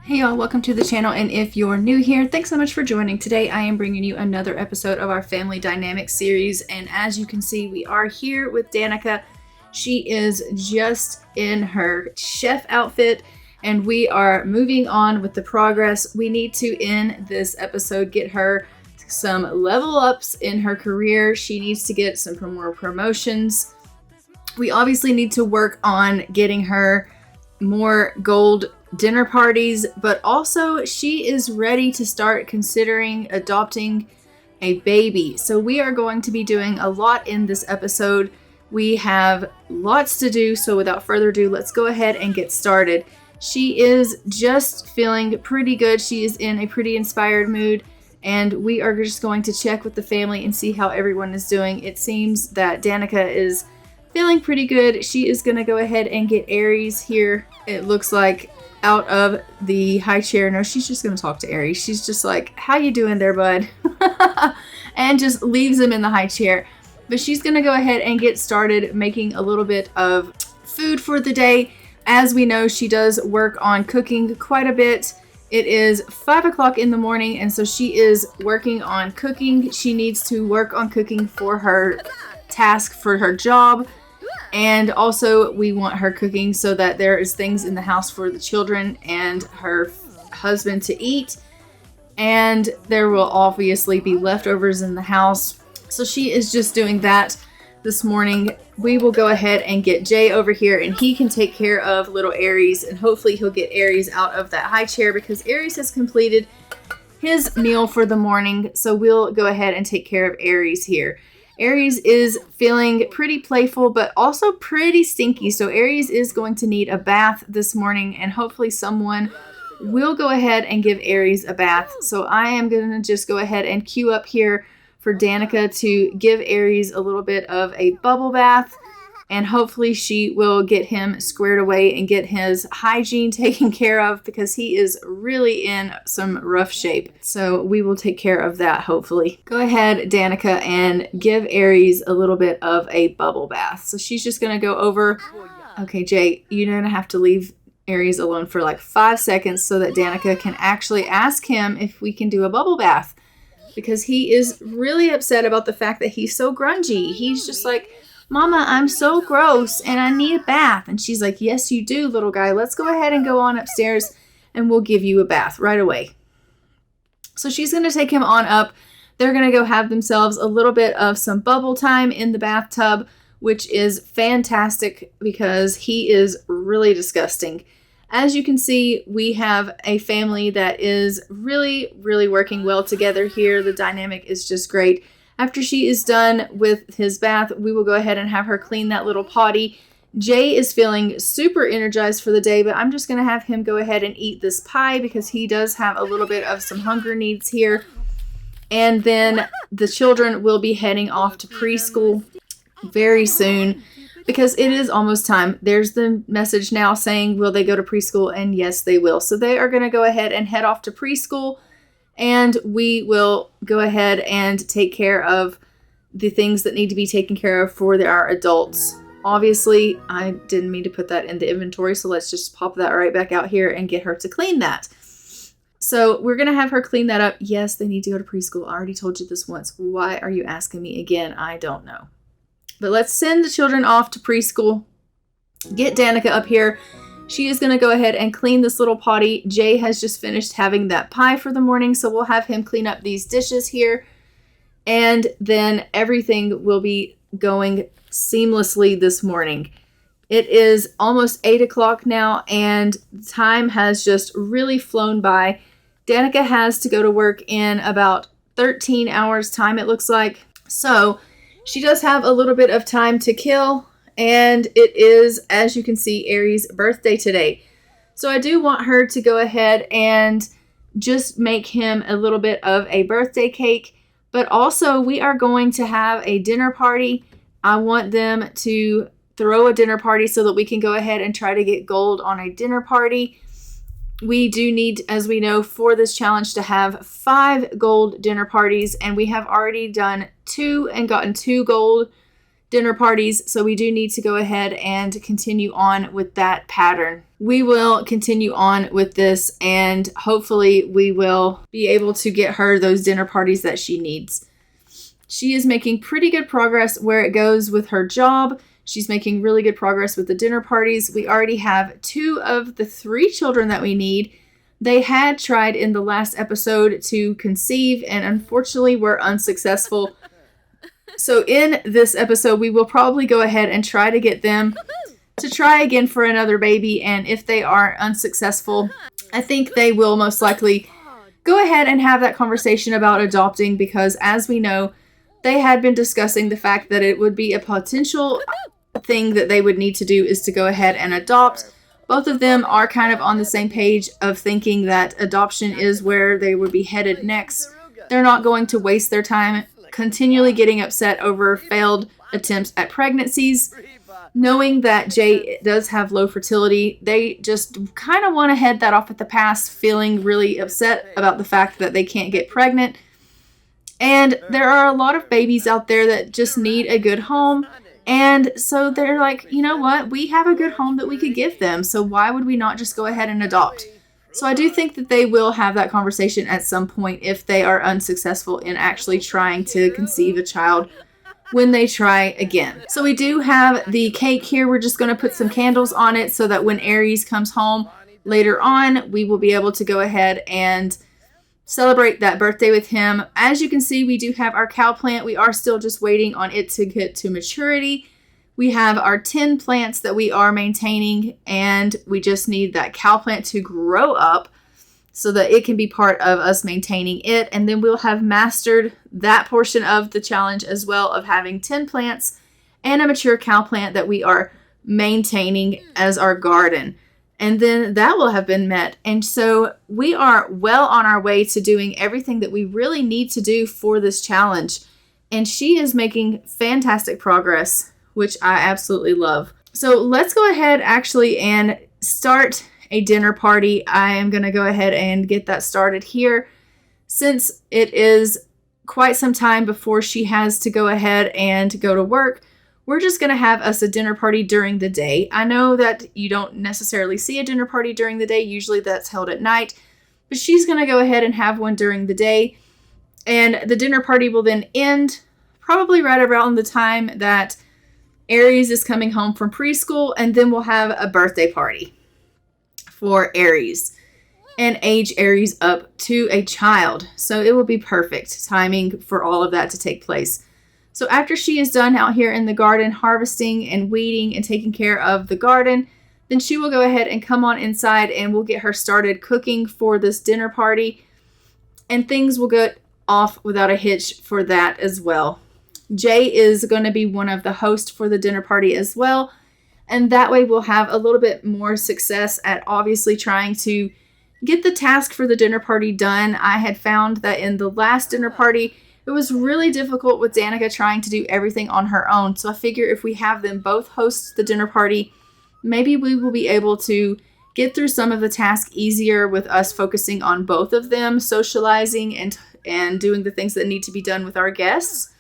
Hey y'all, welcome to the channel, and if you're new here, thanks so much for joining. Today I am bringing you another episode of our Family Dynamics series, and as you can see, we are here with Danika. She is just in her chef outfit, and we are moving on with the progress. We need to, in this episode, get her some level ups in her career. She needs to get some more promotions. We obviously need to work on getting her more gold dinner parties, but also she is ready to start considering adopting a baby. So we are going to be doing a lot in this episode. We have lots to do, so without further ado, let's go ahead and get started. She is just feeling pretty good. She is in a pretty inspired mood, and we are just going to check with the family and see how everyone is doing. It seems that Danika is feeling pretty good. She is going to go ahead and get Aries here. It looks like out of the high chair. No, she's just going to talk to Aries. She's just like, how you doing there, bud? And just leaves him in the high chair. But she's going to go ahead and get started making a little bit of food for the day. As we know, she does work on cooking quite a bit. It is 5 o'clock in the morning, and so she is working on cooking. She needs to work on cooking for her task for her job. And also we want her cooking so that there is things in the house for the children and her husband to eat. And there will obviously be leftovers in the house. So she is just doing that this morning. We will go ahead and get Jay over here, and he can take care of little Aries, and hopefully he'll get Aries out of that high chair because Aries has completed his meal for the morning. So we'll go ahead and take care of Aries here. Aries is feeling pretty playful, but also pretty stinky. So Aries is going to need a bath this morning, and hopefully someone will go ahead and give Aries a bath. So I am going to just go ahead and queue up here for Danika to give Aries a little bit of a bubble bath. And hopefully she will get him squared away and get his hygiene taken care of because he is really in some rough shape. So we will take care of that, hopefully. Go ahead, Danika, and give Aries a little bit of a bubble bath. So she's just going to go over. Okay, Jay, you're going to have to leave Aries alone for like 5 seconds so that Danika can actually ask him if we can do a bubble bath. Because he is really upset about the fact that he's so grungy. He's just like, Mama, I'm so gross and I need a bath. And she's like, yes, you do, little guy. Let's go ahead and go on upstairs and we'll give you a bath right away. So she's going to take him on up. They're going to go have themselves a little bit of some bubble time in the bathtub, which is fantastic because he is really disgusting. As you can see, we have a family that is really, really working well together here. The dynamic is just great. After she is done with his bath, we will go ahead and have her clean that little potty. Jay is feeling super energized for the day, but I'm just going to have him go ahead and eat this pie because he does have a little bit of some hunger needs here. And then the children will be heading off to preschool very soon because it is almost time. There's the message now saying, will they go to preschool? And yes, they will. So they are going to go ahead and head off to preschool. And we will go ahead and take care of the things that need to be taken care of for our adults. Obviously, I didn't mean to put that in the inventory, so let's just pop that right back out here and get her to clean that. So we're going to have her clean that up. Yes, they need to go to preschool. I already told you this once. Why are you asking me again? I don't know. But let's send the children off to preschool. Get Danika up here. She is going to go ahead and clean this little potty. Jay has just finished having that pie for the morning, so we'll have him clean up these dishes here. And then everything will be going seamlessly this morning. It is almost 8 o'clock now, and time has just really flown by. Danika has to go to work in about 13 hours time, it looks like. So she does have a little bit of time to kill. And it is, as you can see, Aries' birthday today. So I do want her to go ahead and just make him a little bit of a birthday cake. But also, we are going to have a dinner party. I want them to throw a dinner party so that we can go ahead and try to get gold on a dinner party. We do need, as we know, for this challenge to have 5 gold dinner parties. And we have already done 2 and gotten 2 gold dinner parties, so we do need to go ahead and continue on with that pattern. we will continue on with this, and hopefully we will be able to get her those dinner parties that she needs. She is making pretty good progress where it goes with her job. She's making really good progress with the dinner parties. We already have 2 of the 3 children that we need. They had tried in the last episode to conceive and unfortunately were unsuccessful. So in this episode, we will probably go ahead and try to get them to try again for another baby. And if they are unsuccessful, I think they will most likely go ahead and have that conversation about adopting, because as we know, they had been discussing the fact that it would be a potential thing that they would need to do is to go ahead and adopt. Both of them are kind of on the same page of thinking that adoption is where they would be headed next. They're not going to waste their time continually getting upset over failed attempts at pregnancies. Knowing that Jay does have low fertility, they just kind of want to head that off at the pass, feeling really upset about the fact that they can't get pregnant. And there are a lot of babies out there that just need a good home. And so they're like, you know what? We have a good home that we could give them. So why would we not just go ahead and adopt? So I do think that they will have that conversation at some point if they are unsuccessful in actually trying to conceive a child when they try again. So we do have the cake here. We're just going to put some candles on it so that when Aries comes home later on, we will be able to go ahead and celebrate that birthday with him. As you can see, we do have our cow plant. We are still just waiting on it to get to maturity. We have our 10 plants that we are maintaining, and we just need that cow plant to grow up so that it can be part of us maintaining it. And then we'll have mastered that portion of the challenge as well, of having 10 plants and a mature cow plant that we are maintaining as our garden. And then that will have been met. And so we are well on our way to doing everything that we really need to do for this challenge. And she is making fantastic progress, which I absolutely love. So let's go ahead actually and start a dinner party. I am going to go ahead and get that started here, since it is quite some time before she has to go ahead and go to work. We're just going to have us a dinner party during the day. I know that you don't necessarily see a dinner party during the day. Usually that's held at night. But she's going to go ahead and have one during the day. And the dinner party will then end probably right around the time that Aries is coming home from preschool. And then we'll have a birthday party for Aries and age Aries up to a child. So it will be perfect timing for all of that to take place. So after she is done out here in the garden harvesting and weeding and taking care of the garden, then she will go ahead and come on inside and we'll get her started cooking for this dinner party. And things will get off without a hitch for that as well. Jay is going to be one of the hosts for the dinner party as well. And that way we'll have a little bit more success at obviously trying to get the task for the dinner party done. I had found that in the last dinner party, it was really difficult with Danika trying to do everything on her own. So I figure if we have them both host the dinner party, maybe we will be able to get through some of the tasks easier with us focusing on both of them, socializing and doing the things that need to be done with our guests.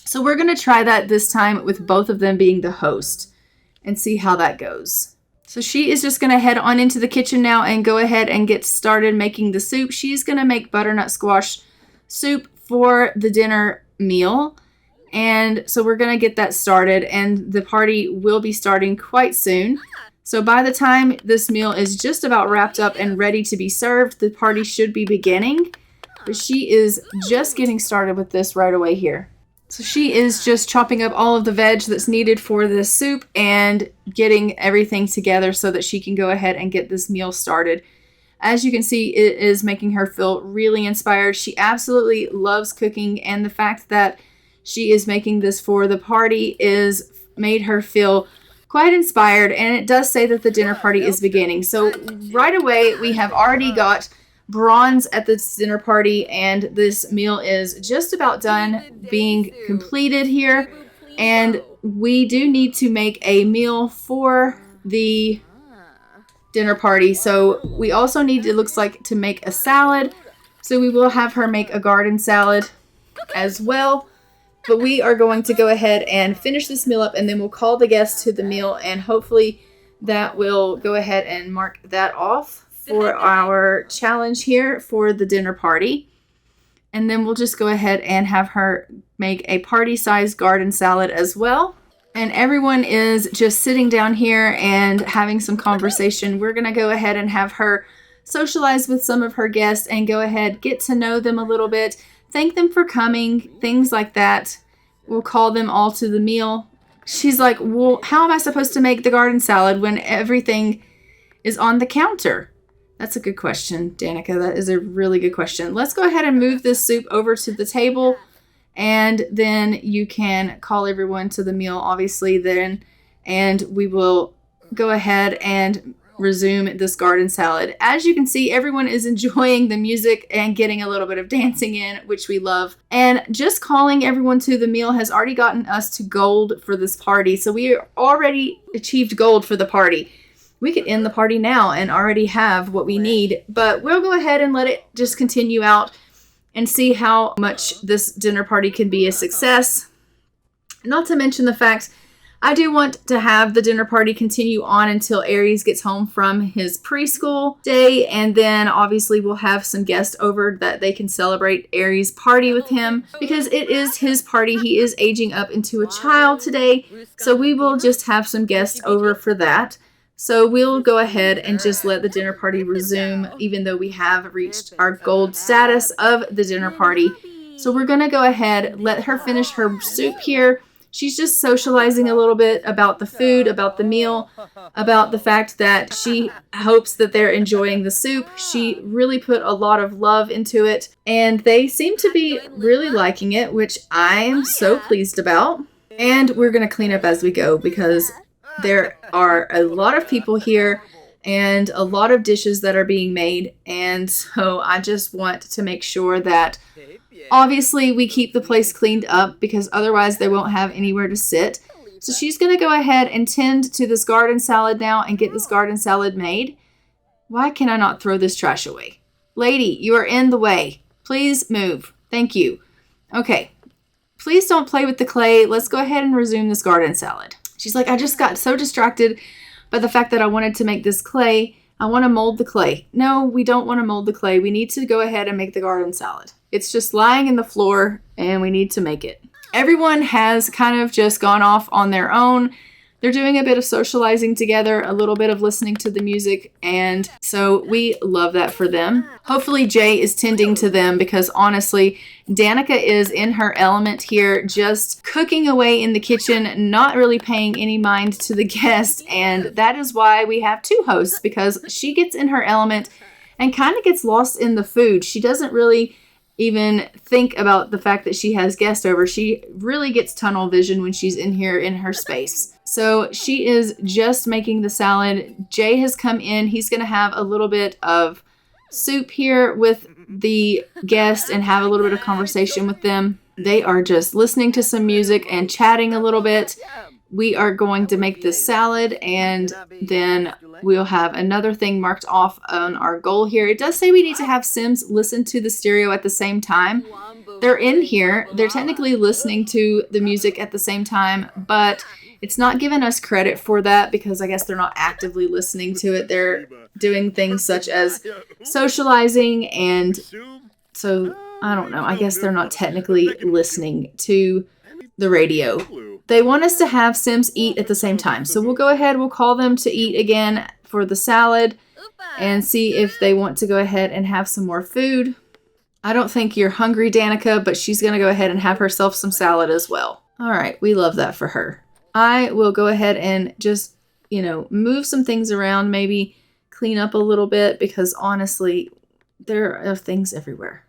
So we're going to try that this time with both of them being the host and see how that goes. So she is just going to head on into the kitchen now and go ahead and get started making the soup. She's going to make butternut squash soup for the dinner meal. And so we're going to get that started, and the party will be starting quite soon. So by the time this meal is just about wrapped up and ready to be served, the party should be beginning. But she is just getting started with this right away here. So she is just chopping up all of the veg that's needed for this soup and getting everything together so that she can go ahead and get this meal started. As you can see, it is making her feel really inspired. She absolutely loves cooking, and the fact that she is making this for the party is made her feel quite inspired. And it does say that the dinner party is beginning. So right away, we have already got bronze at this dinner party, and this meal is just about done being completed here. And we do need to make a meal for the dinner party. So we also need, it looks like, to make a salad. So we will have her make a garden salad as well. But we are going to go ahead and finish this meal up, and then we'll call the guests to the meal, and hopefully that will go ahead and mark that off for our challenge here for the dinner party. And then we'll just go ahead and have her make a party-sized garden salad as well. And everyone is just sitting down here and having some conversation. We're going to go ahead and have her socialize with some of her guests and go ahead, get to know them a little bit, thank them for coming, things like that. We'll call them all to the meal. She's like, well, how am I supposed to make the garden salad when everything is on the counter? That's a good question, Danika. That is a really good question. Let's go ahead and move this soup over to the table. And then you can call everyone to the meal, obviously, then. And we will go ahead and resume this garden salad. As you can see, everyone is enjoying the music and getting a little bit of dancing in, which we love. And just calling everyone to the meal has already gotten us to gold for this party. So we already achieved gold for the party. We could end the party now and already have what we need, but we'll go ahead and let it just continue out and see how much this dinner party can be a success. Not to mention the fact I do want to have the dinner party continue on until Aries gets home from his preschool day, and then obviously we'll have some guests over that they can celebrate Aries' party with him because it is his party. He is aging up into a child today, so we will just have some guests over for that. So we'll go ahead and just let the dinner party resume, even though we have reached our gold status of the dinner party. So we're going to go ahead, let her finish her soup here. She's just socializing a little bit about the food, about the meal, about the fact that she hopes that they're enjoying the soup. She really put a lot of love into it, and they seem to be really liking it, which I am so pleased about. And we're going to clean up as we go because there are a lot of people here and a lot of dishes that are being made. And so I just want to make sure that obviously we keep the place cleaned up because otherwise they won't have anywhere to sit. So she's going to go ahead and tend to this garden salad now and get this garden salad made. Why can I not throw this trash away? Lady, you are in the way. Please move. Thank you. Okay. Please don't play with the clay. Let's go ahead and resume this garden salad. She's like, I just got so distracted by the fact that I wanted to make this clay. I want to mold the clay. No, we don't want to mold the clay. We need to go ahead and make the garden salad. It's just lying in the floor and we need to make it. Everyone has kind of just gone off on their own. They're doing a bit of socializing together, a little bit of listening to the music, and so we love that for them. Hopefully Jay is tending to them because honestly, Danika is in her element here, just cooking away in the kitchen, not really paying any mind to the guests, and that is why we have two hosts, because she gets in her element and kind of gets lost in the food. She doesn't really even think about the fact that she has guests over. She really gets tunnel vision when she's in here in her space. So she is just making the salad. Jay has come in. He's going to have a little bit of soup here with the guests and have a little bit of conversation with them. They are just listening to some music and chatting a little bit. We are going to make this salad and then we'll have another thing marked off on our goal here. It does say we need to have Sims listen to the stereo at the same time. They're in here. They're technically listening to the music at the same time, but it's not giving us credit for that because I guess they're not actively listening to it. They're doing things such as socializing, and so I don't know. I guess they're not technically listening to the radio. They want us to have Sims eat at the same time. So we'll go ahead, we'll call them to eat again for the salad and see if they want to go ahead and have some more food. I don't think you're hungry, Danika, but she's going to go ahead and have herself some salad as well. All right, we love that for her. I will go ahead and just, move some things around, maybe clean up a little bit because honestly, there are things everywhere.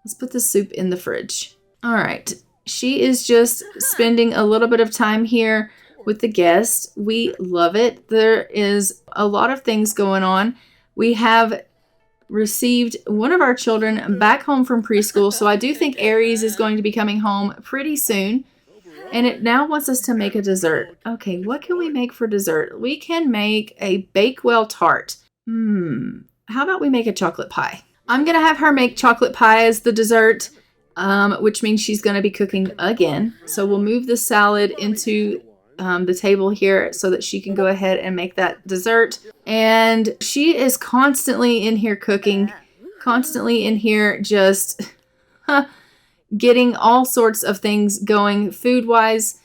Let's put the soup in the fridge. All right. She is just spending a little bit of time here with the guests. We love it. There is a lot of things going on. We have received one of our children back home from preschool, so I do think Aries is going to be coming home pretty soon. And it now wants us to make a dessert. Okay, what can we make for dessert? We can make a Bakewell tart. How about we make a chocolate pie? I'm going to have her make chocolate pie as the dessert, which means she's going to be cooking again. So we'll move the salad into the table here so that she can go ahead and make that dessert. And she is constantly in here cooking, constantly in here just getting all sorts of things going food-wise.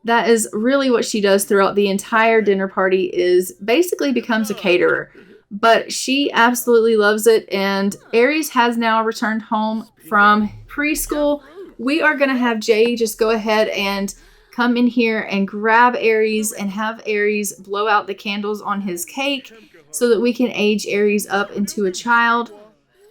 That is really what she does throughout the entire dinner party, is basically becomes a caterer. But she absolutely loves it. And Aries has now returned home from preschool. We are going to have Jay just go ahead and come in here and grab Aries and have Aries blow out the candles on his cake so that we can age Aries up into a child,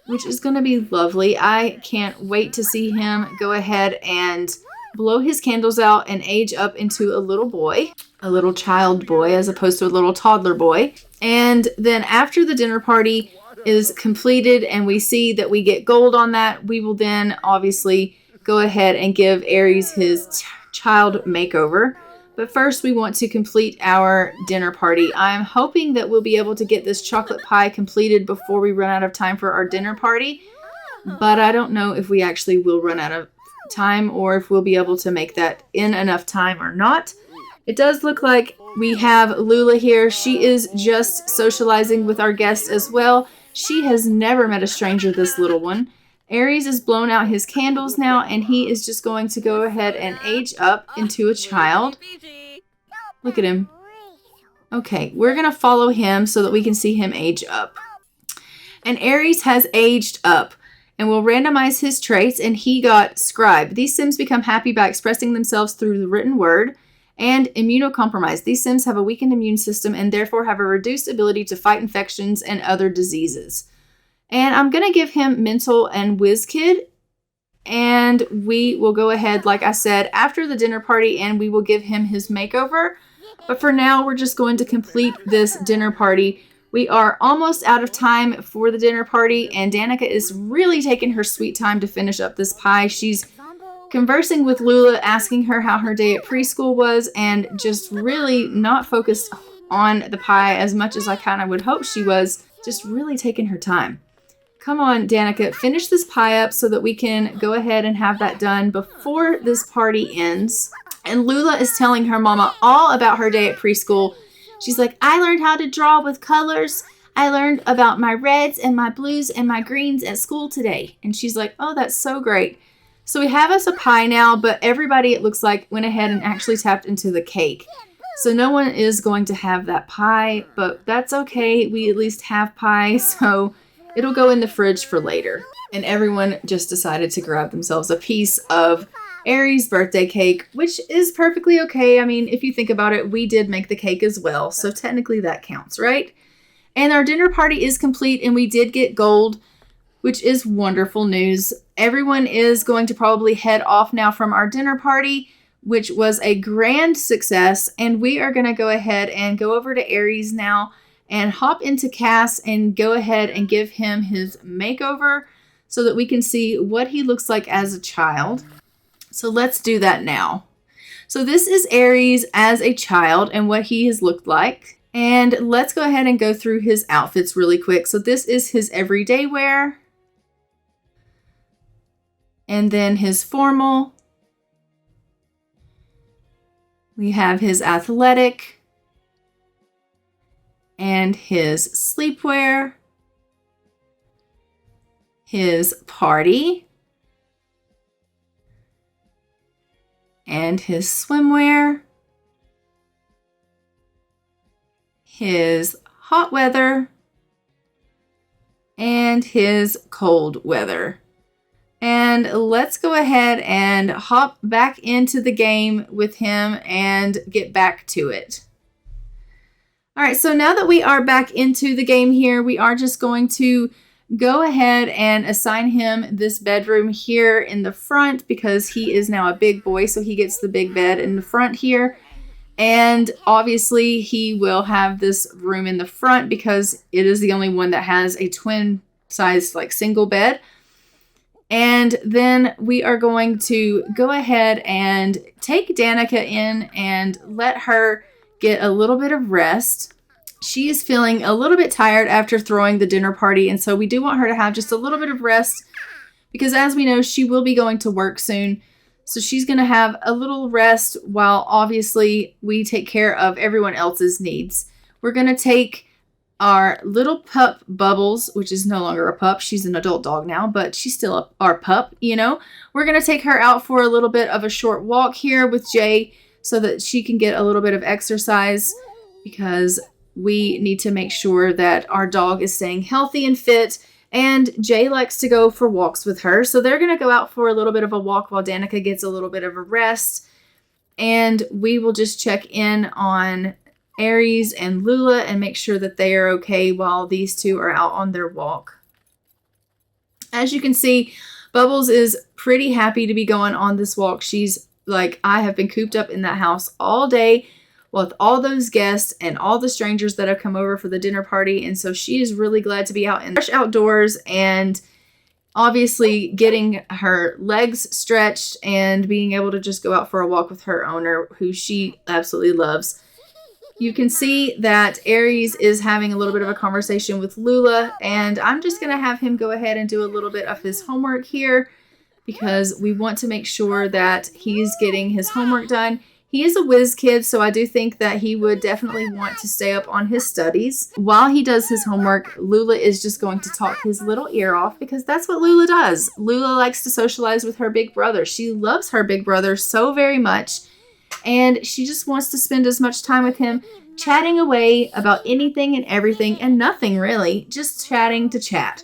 which is going to be lovely. I can't wait to see him go ahead and blow his candles out and age up into a little boy, a little child boy, as opposed to a little toddler boy. And then after the dinner party is completed and we see that we get gold on that, we will then obviously go ahead and give Aries his child makeover. But first we want to complete our dinner party. I'm hoping that we'll be able to get this chocolate pie completed before we run out of time for our dinner party. But I don't know if we actually will run out of time or if we'll be able to make that in enough time or not. It does look like we have Lula here. She is just socializing with our guests as well. She has never met a stranger, this little one. Aries has blown out his candles now, and he is just going to go ahead and age up into a child. Look at him. Okay, we're going to follow him so that we can see him age up. And Aries has aged up. And we'll randomize his traits, and he got scribe. These Sims become happy by expressing themselves through the written word. And immunocompromised. These Sims have a weakened immune system and therefore have a reduced ability to fight infections and other diseases. And I'm going to give him mental and whiz kid. And we will go ahead, like I said, after the dinner party, and we will give him his makeover. But for now, we're just going to complete this dinner party. We are almost out of time for the dinner party, and Danika is really taking her sweet time to finish up this pie. She's conversing with Lula, asking her how her day at preschool was, and just really not focused on the pie as much as I kind of would hope she was, just really taking her time. Come on, Danika, finish this pie up so that we can go ahead and have that done before this party ends. And Lula is telling her mama all about her day at preschool. She's like, I learned how to draw with colors. I learned about my reds and my blues and my greens at school today. And she's like, oh, that's so great. So we have us a pie now, but everybody, it looks like, went ahead and actually tapped into the cake. So no one is going to have that pie, but that's okay. We at least have pie, so it'll go in the fridge for later. And everyone just decided to grab themselves a piece of Aries' birthday cake, which is perfectly okay. I mean, if you think about it, we did make the cake as well, so technically that counts, right? And our dinner party is complete, and we did get gold, which is wonderful news. Everyone is going to probably head off now from our dinner party, which was a grand success, and we are going to go ahead and go over to Aries now and hop into Cass and go ahead and give him his makeover so that we can see what he looks like as a child. So let's do that now. So this is Aries as a child and what he has looked like. And let's go ahead and go through his outfits really quick. So this is his everyday wear. And then his formal. We have his athletic. And his sleepwear. His party. And his swimwear, his hot weather, and his cold weather. And let's go ahead and hop back into the game with him and get back to it. All right, so now that we are back into the game here, we are just going to go ahead and assign him this bedroom here in the front because he is now a big boy, so he gets the big bed in the front here. And obviously he will have this room in the front because it is the only one that has a twin size like single bed. And then we are going to go ahead and take Danika in and let her get a little bit of rest. She is feeling a little bit tired after throwing the dinner party, and so we do want her to have just a little bit of rest because as we know, she will be going to work soon. So she's going to have a little rest while obviously we take care of everyone else's needs. We're going to take our little pup Bubbles, which is no longer a pup. She's an adult dog now, but she's still our pup, you know. We're going to take her out for a little bit of a short walk here with Jay so that she can get a little bit of exercise, because we need to make sure that our dog is staying healthy and fit. And Jay likes to go for walks with her. So they're going to go out for a little bit of a walk while Danika gets a little bit of a rest. And we will just check in on Aries and Lula and make sure that they are okay while these two are out on their walk. As you can see, Bubbles is pretty happy to be going on this walk. She's like, I have been cooped up in that house all day with all those guests and all the strangers that have come over for the dinner party. And so she is really glad to be out in the fresh outdoors and obviously getting her legs stretched and being able to just go out for a walk with her owner, who she absolutely loves. You can see that Aries is having a little bit of a conversation with Lula, and I'm just going to have him go ahead and do a little bit of his homework here because we want to make sure that he's getting his homework done. He is a whiz kid, so I do think that he would definitely want to stay up on his studies. While he does his homework, Lula is just going to talk his little ear off because that's what Lula does. Lula likes to socialize with her big brother. She loves her big brother so very much, and she just wants to spend as much time with him, chatting away about anything and everything and nothing really, just chatting to chat.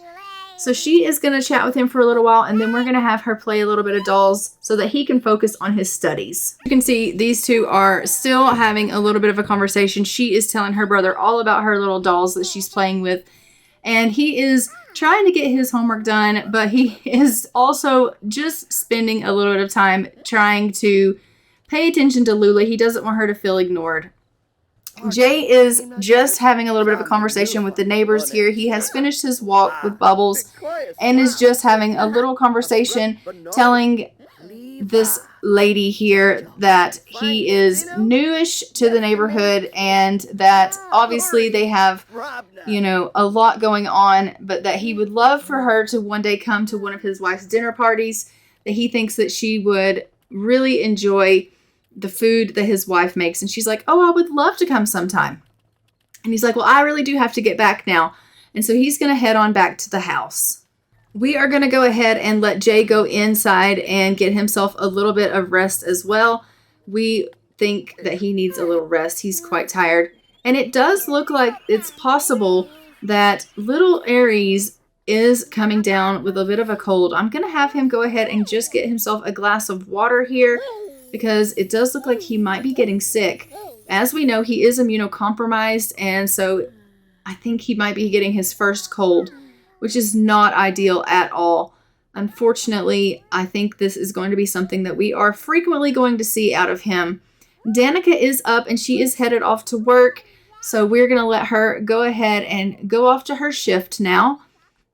So she is going to chat with him for a little while, and then we're going to have her play a little bit of dolls so that he can focus on his studies. You can see these two are still having a little bit of a conversation. She is telling her brother all about her little dolls that she's playing with, and he is trying to get his homework done, but he is also just spending a little bit of time trying to pay attention to Lula. He doesn't want her to feel ignored. Jay is just having a little bit of a conversation with the neighbors here. He has finished his walk with Bubbles and is just having a little conversation, telling this lady here that he is newish to the neighborhood and that obviously they have, you know, a lot going on, but that he would love for her to one day come to one of his wife's dinner parties, that he thinks that she would really enjoy the food that his wife makes. And she's like, oh, I would love to come sometime. And he's like, well, I really do have to get back now. And so he's going to head on back to the house. We are going to go ahead and let Jay go inside and get himself a little bit of rest as well. We think that he needs a little rest. He's quite tired. And it does look like it's possible that little Aries is coming down with a bit of a cold. I'm going to have him go ahead and just get himself a glass of water here, because it does look like he might be getting sick. As we know, he is immunocompromised, and so I think he might be getting his first cold, which is not ideal at all. Unfortunately, I think this is going to be something that we are frequently going to see out of him. Danika is up, and she is headed off to work, so we're going to let her go ahead and go off to her shift now,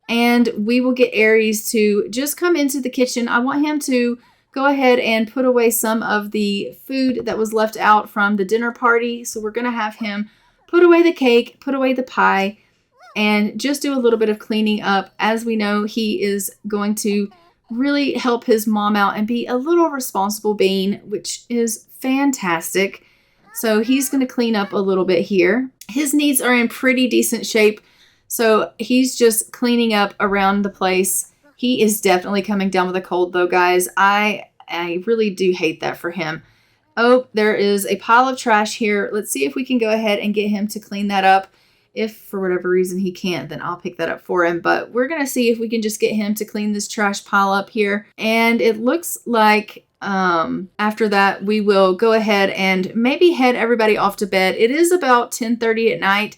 and we will get Aries to just come into the kitchen. I want him to go ahead and put away some of the food that was left out from the dinner party. So we're going to have him put away the cake, put away the pie, and just do a little bit of cleaning up. As we know, he is going to really help his mom out and be a little responsible being, which is fantastic. So he's going to clean up a little bit here. His needs are in pretty decent shape, so he's just cleaning up around the place. He is definitely coming down with a cold though, guys. I really do hate that for him. Oh, there is a pile of trash here. Let's see if we can go ahead and get him to clean that up. If for whatever reason he can't, then I'll pick that up for him. But we're going to see if we can just get him to clean this trash pile up here. And it looks like after that, we will go ahead and maybe head everybody off to bed. It is about 10:30 at night.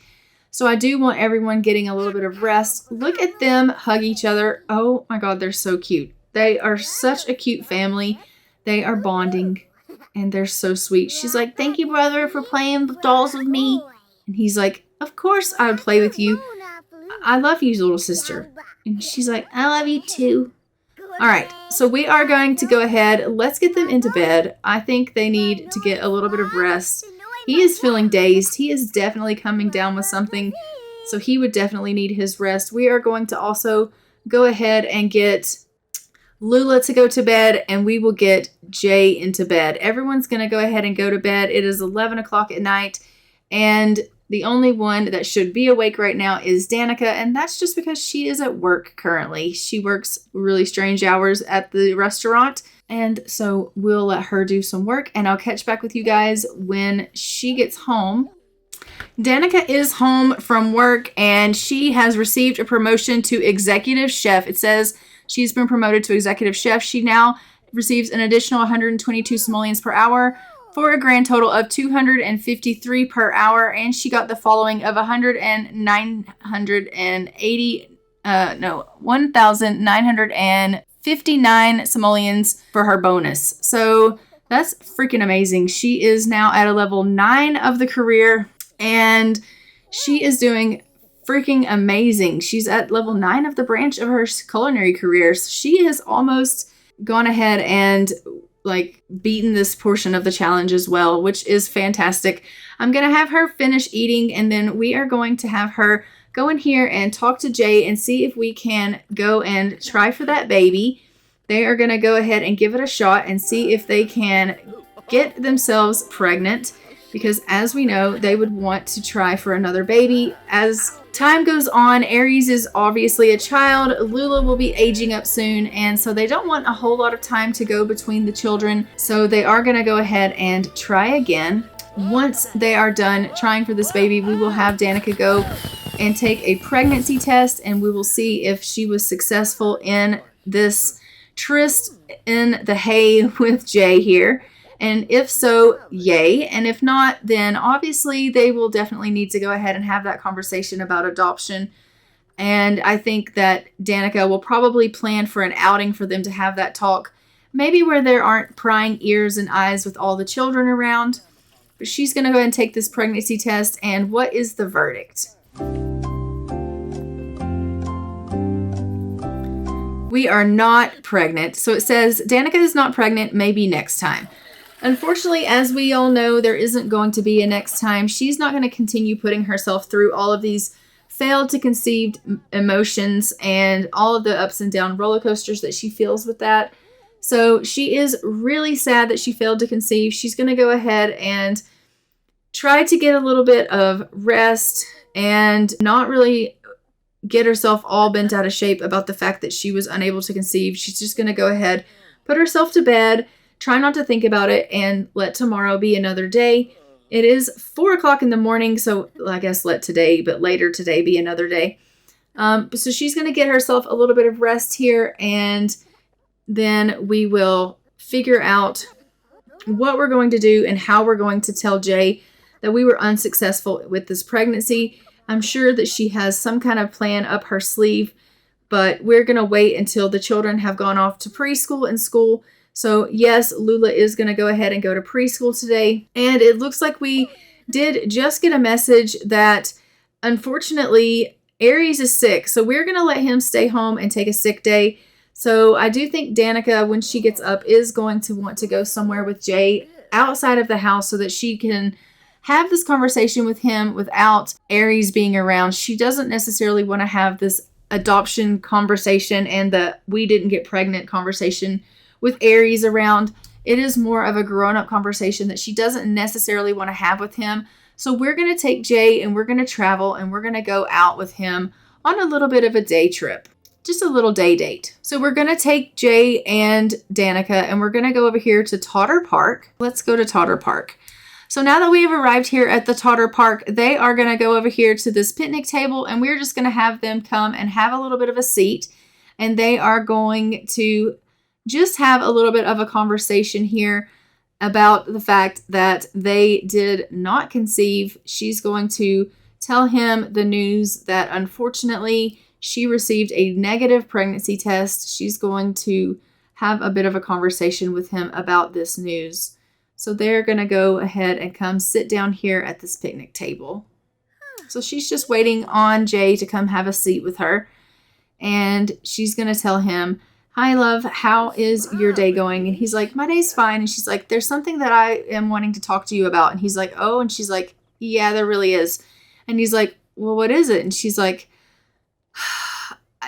So I do want everyone getting a little bit of rest. Look at them hug each other. Oh my God, they're so cute. They are such a cute family. They are bonding and they're so sweet. She's like, thank you, brother, for playing with dolls with me. And he's like, of course I would play with you. I love you, little sister. And she's like, I love you too. All right, so we are going to go ahead. Let's get them into bed. I think they need to get a little bit of rest. He is feeling dazed. He is definitely coming down with something, so he would definitely need his rest. We are going to also go ahead and get Lula to go to bed, and we will get Jay into bed. Everyone's going to go ahead and go to bed. It is 11 o'clock at night, and the only one that should be awake right now is Danika, and that's just because she is at work currently. She works really strange hours at the restaurant, and so we'll let her do some work, and I'll catch back with you guys when she gets home. Danika is home from work, and she has received a promotion to executive chef. It says she's been promoted to executive chef. She now receives an additional 122 simoleons per hour for a grand total of 253 per hour. And she got the following of 1,959 simoleons for her bonus. So that's freaking amazing. She is now at a level 9 of the career, and she is doing freaking amazing. She's at level 9 of the branch of her culinary career. So she has almost gone ahead and beaten this portion of the challenge as well, which is fantastic. I'm going to have her finish eating, and then we are going to have her go in here and talk to Jay and see if we can go and try for that baby. They are going to go ahead and give it a shot and see if they can get themselves pregnant, because as we know, they would want to try for another baby. As time goes on, Aries is obviously a child. Lula will be aging up soon, and so they don't want a whole lot of time to go between the children. So they are going to go ahead and try again. Once they are done trying for this baby, we will have Danika go and take a pregnancy test, and we will see if she was successful in this tryst in the hay with Jay here. And if so, yay. And if not, then obviously they will definitely need to go ahead and have that conversation about adoption. And I think that Danika will probably plan for an outing for them to have that talk, maybe where there aren't prying ears and eyes with all the children around. But she's going to go ahead and take this pregnancy test. And what is the verdict? We are not pregnant. So it says Danika is not pregnant, maybe next time. Unfortunately, as we all know, there isn't going to be a next time. She's not going to continue putting herself through all of these failed to conceived emotions and all of the ups and down roller coasters that she feels with that. So she is really sad that she failed to conceive. She's going to go ahead and try to get a little bit of rest and not really get herself all bent out of shape about the fact that she was unable to conceive. She's just going to go ahead, put herself to bed, try not to think about it, and let tomorrow be another day. It is 4 o'clock in the morning, so I guess later today be another day. So she's going to get herself a little bit of rest here, and then we will figure out what we're going to do and how we're going to tell Jay that we were unsuccessful with this pregnancy. I'm sure that she has some kind of plan up her sleeve, but we're going to wait until the children have gone off to preschool and school. So yes, Lula is going to go ahead and go to preschool today. And it looks like we did just get a message that unfortunately Aries is sick. So we're going to let him stay home and take a sick day. So I do think Danika, when she gets up, is going to want to go somewhere with Jay outside of the house so that she can have this conversation with him without Aries being around. She doesn't necessarily want to have this adoption conversation and the we didn't get pregnant conversation with Aries around. It is more of a grown-up conversation that she doesn't necessarily want to have with him. So we're going to take Jay and we're going to travel and we're going to go out with him on a little bit of a day trip. Just a little day date. So we're going to take Jay and Danika and we're going to go over here to Totter Park. Let's go to Totter Park. So now that we have arrived here at the Totter Park, they are going to go over here to this picnic table and we're just going to have them come and have a little bit of a seat. And they are going to just have a little bit of a conversation here about the fact that they did not conceive. She's going to tell him the news that unfortunately she received a negative pregnancy test. She's going to have a bit of a conversation with him about this news. So they're going to go ahead and come sit down here at this picnic table. So she's just waiting on Jay to come have a seat with her. And she's going to tell him, "Hi, love, how is your day going?" And he's like, "My day's fine." And she's like, "There's something that I am wanting to talk to you about." And he's like, "Oh," and she's like, "Yeah, there really is." And he's like, "Well, what is it?" And she's like,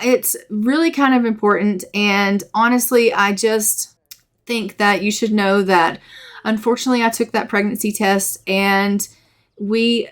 it's really kind of important. And honestly, I just think that you should know that unfortunately I took that pregnancy test and we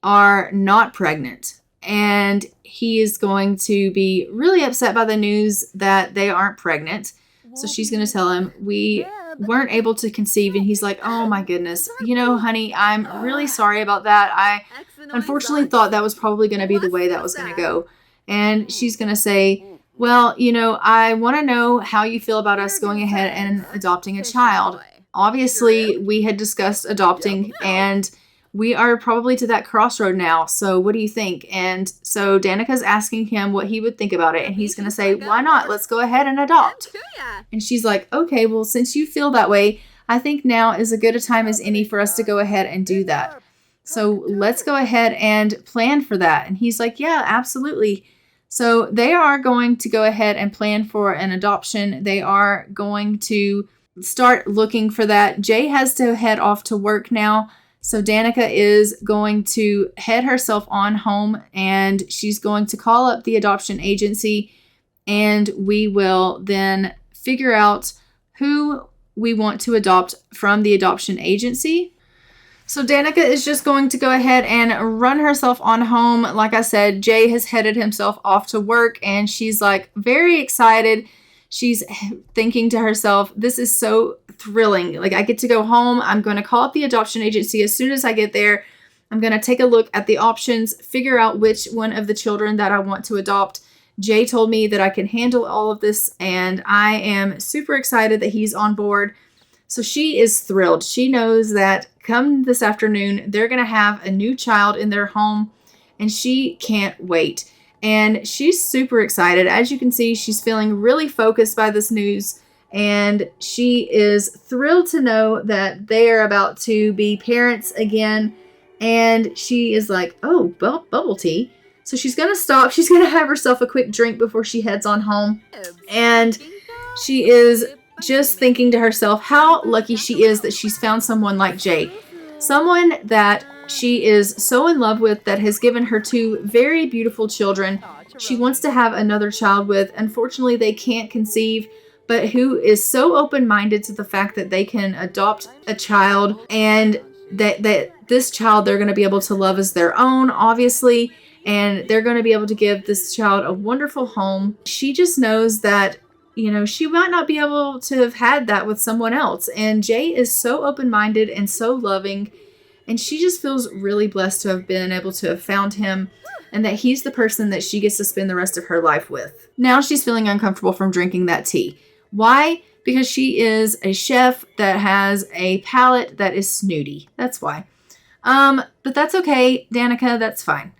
are not pregnant. And he is going to be really upset by the news that they aren't pregnant. So she's going to tell him we weren't able to conceive. And he's like, oh my goodness, honey, I'm really sorry about that. I unfortunately thought that was probably going to be the way that was going to go. And she's going to say, well, I want to know how you feel about us going ahead and adopting a child. Obviously, we had discussed adopting and we are probably to that crossroad now. So what do you think? And so Danika's asking him what he would think about it. And he's going to say, why not? Let's go ahead and adopt. And she's like, okay, well, since you feel that way, I think now is as good a time as any for us to go ahead and do that. So let's go ahead and plan for that. And he's like, yeah, absolutely. So they are going to go ahead and plan for an adoption. They are going to start looking for that. Jay has to head off to work now. So Danika is going to head herself on home and she's going to call up the adoption agency and we will then figure out who we want to adopt from the adoption agency. So Danika is just going to go ahead and run herself on home. Like I said, Jay has headed himself off to work and she's like very excited. She's thinking to herself, this is so thrilling. Like I get to go home. I'm going to call up the adoption agency as soon as I get there. I'm going to take a look at the options, figure out which one of the children that I want to adopt. Jay told me that I can handle all of this and I am super excited that he's on board. So she is thrilled. She knows that come this afternoon, they're going to have a new child in their home and she can't wait. And she's super excited. As you can see, she's feeling really focused by this news. And she is thrilled to know that they are about to be parents again. And she is like, oh, bubble tea. So she's going to stop. She's going to have herself a quick drink before she heads on home. And she is just thinking to herself how lucky she is that she's found someone like Jay. Someone that she is so in love with, that has given her two very beautiful children. She wants to have another child with. Unfortunately, they can't conceive, but who is so open-minded to the fact that they can adopt a child and that this child they're going to be able to love as their own, obviously, and they're going to be able to give this child a wonderful home. She just knows that, she might not be able to have had that with someone else. And Jay is so open-minded and so loving. And she just feels really blessed to have been able to have found him and that he's the person that she gets to spend the rest of her life with. Now she's feeling uncomfortable from drinking that tea. Why? Because she is a chef that has a palate that is snooty. That's why. But that's okay, Danika. That's fine.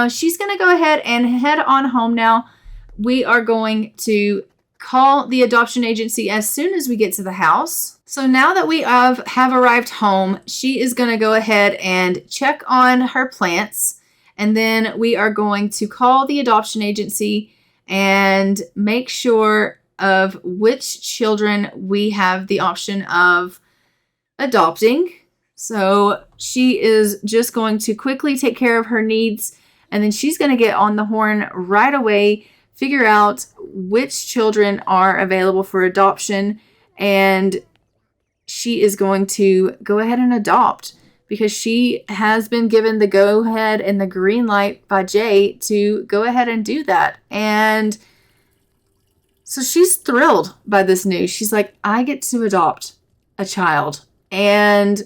She's going to go ahead and head on home now. We are going to call the adoption agency as soon as we get to the house. So now that we have arrived home, she is going to go ahead and check on her plants. And then we are going to call the adoption agency and make sure of which children we have the option of adopting. So she is just going to quickly take care of her needs. And then she's going to get on the horn right away, figure out which children are available for adoption, and she is going to go ahead and adopt because she has been given the go-ahead and the green light by Jay to go ahead and do that. And so she's thrilled by this news. She's like, I get to adopt a child, and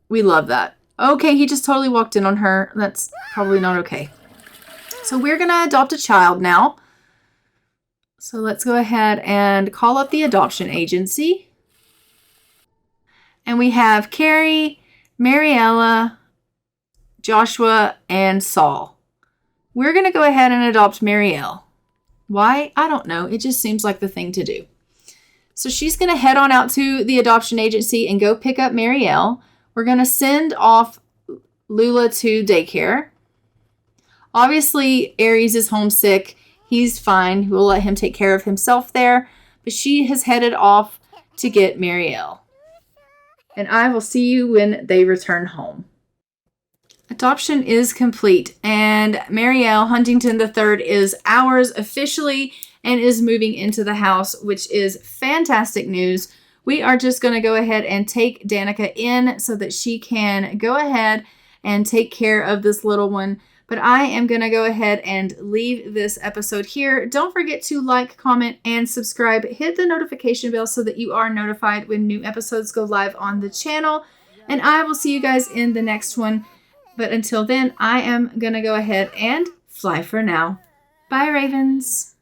we love that. Okay, he just totally walked in on her. That's probably not okay. So we're going to adopt a child now. So let's go ahead and call up the adoption agency. And we have Carrie, Marielle, Joshua, and Saul. We're going to go ahead and adopt Marielle. Why? I don't know. It just seems like the thing to do. So she's going to head on out to the adoption agency and go pick up Marielle. We're going to send off Lula to daycare. Obviously, Aries is homesick. He's fine. We'll let him take care of himself there. But she has headed off to get Marielle. And I will see you when they return home. Adoption is complete, and Marielle Huntington III is ours officially and is moving into the house, which is fantastic news. We are just going to go ahead and take Danika in so that she can go ahead and take care of this little one. But I am going to go ahead and leave this episode here. Don't forget to like, comment, and subscribe. Hit the notification bell so that you are notified when new episodes go live on the channel. And I will see you guys in the next one. But until then, I am going to go ahead and fly for now. Bye, Ravens.